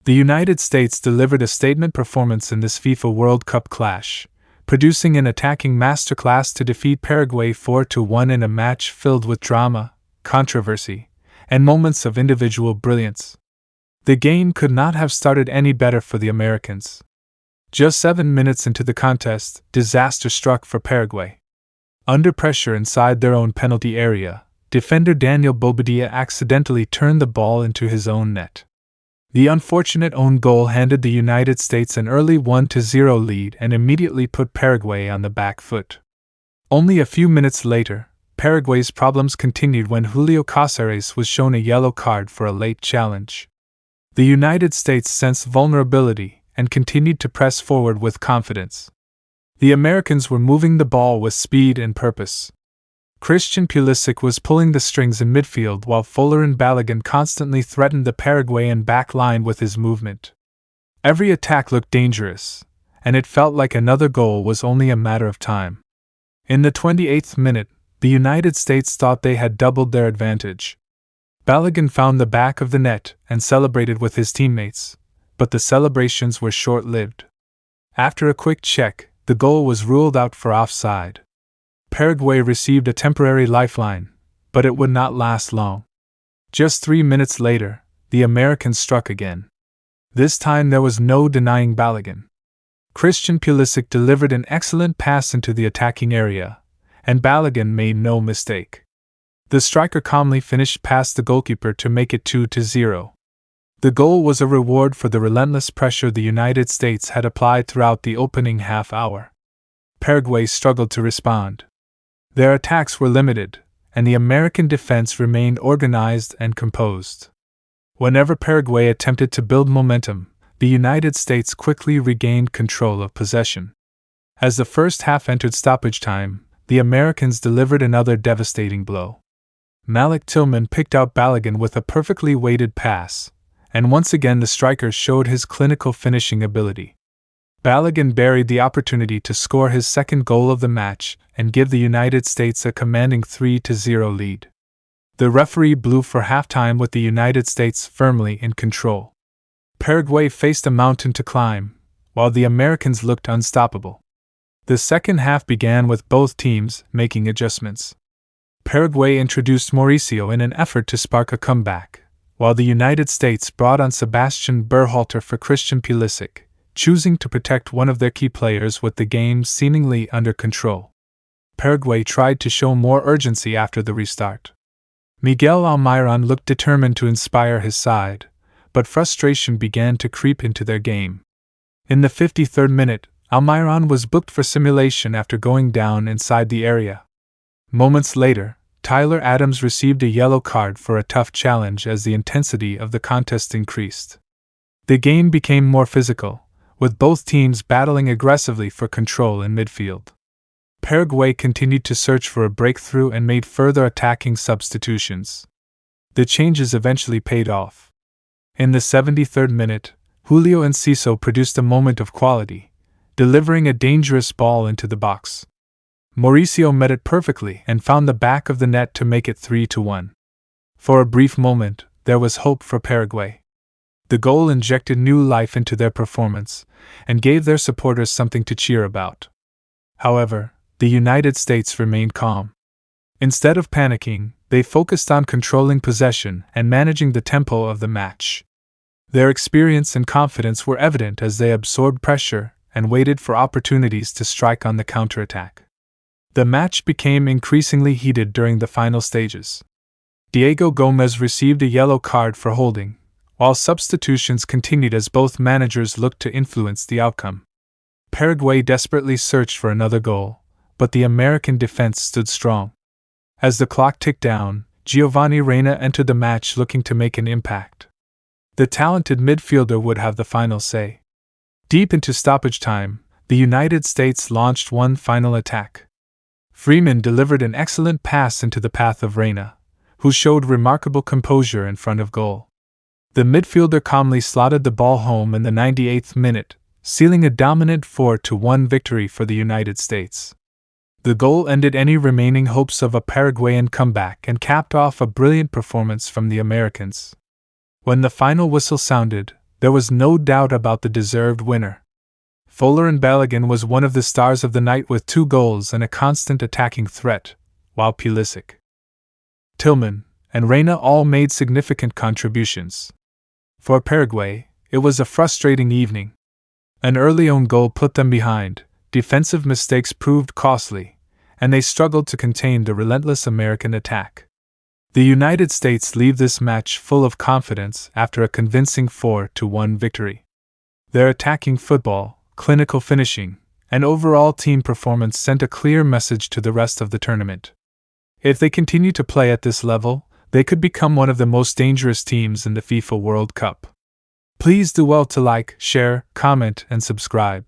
The United States delivered a statement performance in this FIFA World Cup clash, producing an attacking masterclass to defeat Paraguay 4-1 in a match filled with drama, controversy, and moments of individual brilliance. The game could not have started any better for the Americans. Just 7 minutes into the contest, disaster struck for Paraguay. Under pressure inside their own penalty area, defender Daniel Bobadilla accidentally turned the ball into his own net. The unfortunate own goal handed the United States an early 1-0 lead and immediately put Paraguay on the back foot. Only a few minutes later, Paraguay's problems continued when Julio Cáceres was shown a yellow card for a late challenge. The United States sensed vulnerability and continued to press forward with confidence. The Americans were moving the ball with speed and purpose. Christian Pulisic was pulling the strings in midfield while Folarin Balogun constantly threatened the Paraguayan back line with his movement. Every attack looked dangerous, and it felt like another goal was only a matter of time. In the 28th minute, the United States thought they had doubled their advantage. Balogun found the back of the net and celebrated with his teammates, but the celebrations were short-lived. After a quick check, the goal was ruled out for offside. Paraguay received a temporary lifeline, but it would not last long. Just 3 minutes later, the Americans struck again. This time there was no denying Balogun. Christian Pulisic delivered an excellent pass into the attacking area, and Balogun made no mistake. The striker calmly finished past the goalkeeper to make it 2-0. The goal was a reward for the relentless pressure the United States had applied throughout the opening half hour. Paraguay struggled to respond. Their attacks were limited, and the American defense remained organized and composed. Whenever Paraguay attempted to build momentum, the United States quickly regained control of possession. As the first half entered stoppage time, the Americans delivered another devastating blow. Malik Tillman picked out Balogun with a perfectly weighted pass, and once again the striker showed his clinical finishing ability. Balogun buried the opportunity to score his second goal of the match and give the United States a commanding 3-0 lead. The referee blew for halftime with the United States firmly in control. Paraguay faced a mountain to climb, while the Americans looked unstoppable. The second half began with both teams making adjustments. Paraguay introduced Mauricio in an effort to spark a comeback, while the United States brought on Sebastian Berhalter for Christian Pulisic, choosing to protect one of their key players with the game seemingly under control. Paraguay tried to show more urgency after the restart. Miguel Almiron looked determined to inspire his side, but frustration began to creep into their game. In the 53rd minute, Almiron was booked for simulation after going down inside the area. Moments later, Tyler Adams received a yellow card for a tough challenge as the intensity of the contest increased. The game became more physical, with both teams battling aggressively for control in midfield. Paraguay continued to search for a breakthrough and made further attacking substitutions. The changes eventually paid off. In the 73rd minute, Julio Enciso produced a moment of quality, delivering a dangerous ball into the box. Mauricio met it perfectly and found the back of the net to make it 3-1. For a brief moment, there was hope for Paraguay. The goal injected new life into their performance and gave their supporters something to cheer about. However, the United States remained calm. Instead of panicking, they focused on controlling possession and managing the tempo of the match. Their experience and confidence were evident as they absorbed pressure and waited for opportunities to strike on the counterattack. The match became increasingly heated during the final stages. Diego Gomez received a yellow card for holding, while substitutions continued as both managers looked to influence the outcome. Paraguay desperately searched for another goal, but the American defense stood strong. As the clock ticked down, Giovanni Reyna entered the match looking to make an impact. The talented midfielder would have the final say. Deep into stoppage time, the United States launched one final attack. Freeman delivered an excellent pass into the path of Reyna, who showed remarkable composure in front of goal. The midfielder calmly slotted the ball home in the 98th minute, sealing a dominant 4-1 victory for the United States. The goal ended any remaining hopes of a Paraguayan comeback and capped off a brilliant performance from the Americans. When the final whistle sounded, There was no doubt about the deserved winner. Folarin Balogun was one of the stars of the night with 2 goals and a constant attacking threat, while Pulisic, Tillman, and Reina all made significant contributions. For Paraguay, it was a frustrating evening. An early own goal put them behind, defensive mistakes proved costly, and they struggled to contain the relentless American attack. The United States leave this match full of confidence after a convincing 4-1 victory. Their attacking football, clinical finishing, and overall team performance sent a clear message to the rest of the tournament. If they continue to play at this level, they could become one of the most dangerous teams in the FIFA World Cup. Please do well to like, share, comment, and subscribe.